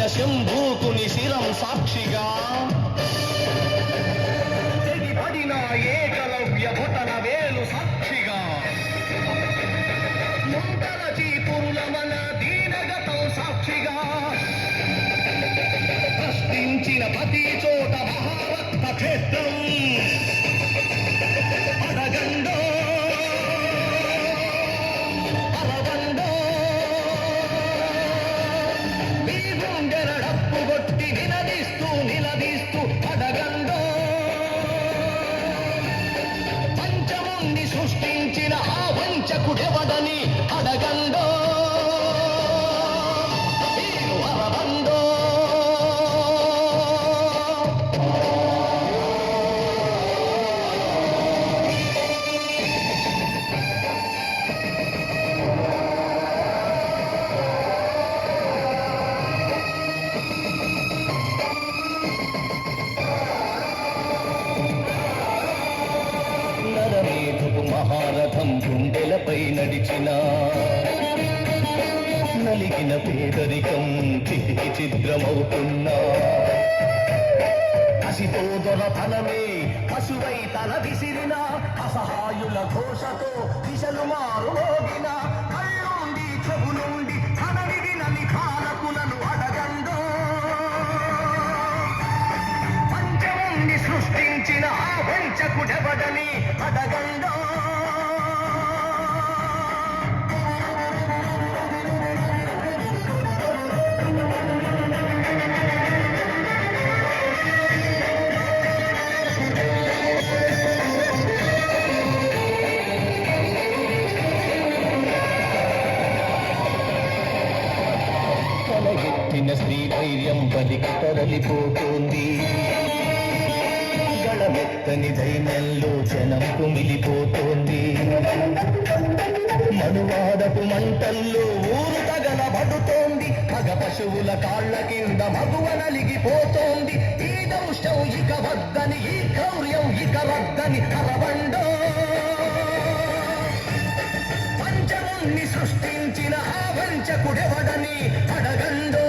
శంభూకుని శిరం సాక్షిగా తెగిపడిన ఏకలవ్య భుటన వేలు సాక్షిగా ముందర చీపురుల మన దీనగతం సాక్షిగా ప్రశ్నించిన ప్రతి చోట మహారక్త క్షేత్రం అడగండో అరవండో మీ గుండెల డప్పు కొట్టి నిలదీస్తూ అడగండో పంచముండి సృష్టించిన ఆ వంచకుడెవడని అడగండో అరవండో మహారథం గుండెలపై నడిచిన నలిగిన పేదరికం చితికి చిద్రమవుతున్నా కసిపోదొర తనమే పశువై తల విసిరిన అసహాయుల ఘోషతో దిశలు మారుమోగిన కళ్ళుండి చెవులుండి తనవిడి నలి పాలకులను అడగండో పంచముండి సృష్టించిన ఆ వంచకుడెవడని అడగండో తలెత్తిన స్త్రీ ధైర్యం బలికి తరలిపోతోంది గళమెత్తని దైన్యంలో జనం కుమిలిపోతోంది మనువాదపు మంటల్లో ఊరు తగలబడుతోంది మగ పశువుల కాళ్ల కింద మగువ నలిగిపోతోంది ఈ దౌష్టం ఇక వద్దని ఈ క్రౌర్యం ఇక వద్దని అరవండో పంచముని సృష్టించిన ఆ వంచకుడెవడని అడగండో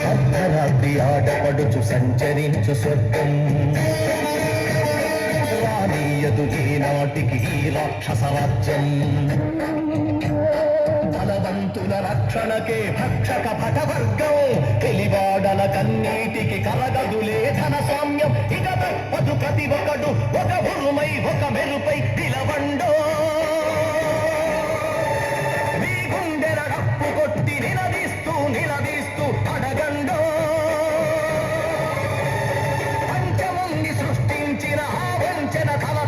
అర్ధరాత్రి ఆడపడుచు సంచరించు స్వర్గం రానీయదు ఈనాటికి ఈ రాక్షస రాజ్యం బలవంతుల రక్షణకే భక్షక భటవర్గం తెలివాడల కన్నీటికి కలగదులే ధన సామ్యం ఇక తప్పదు ప్రతి ఒకడు ఒక ఉరుమై ఒక మెరుపై నిలవండో మీ గుండెల డప్పు కొట్టి నిలదీస్తూ అడగండో పంచముండి సృష్టించిన ఆ వంచన తల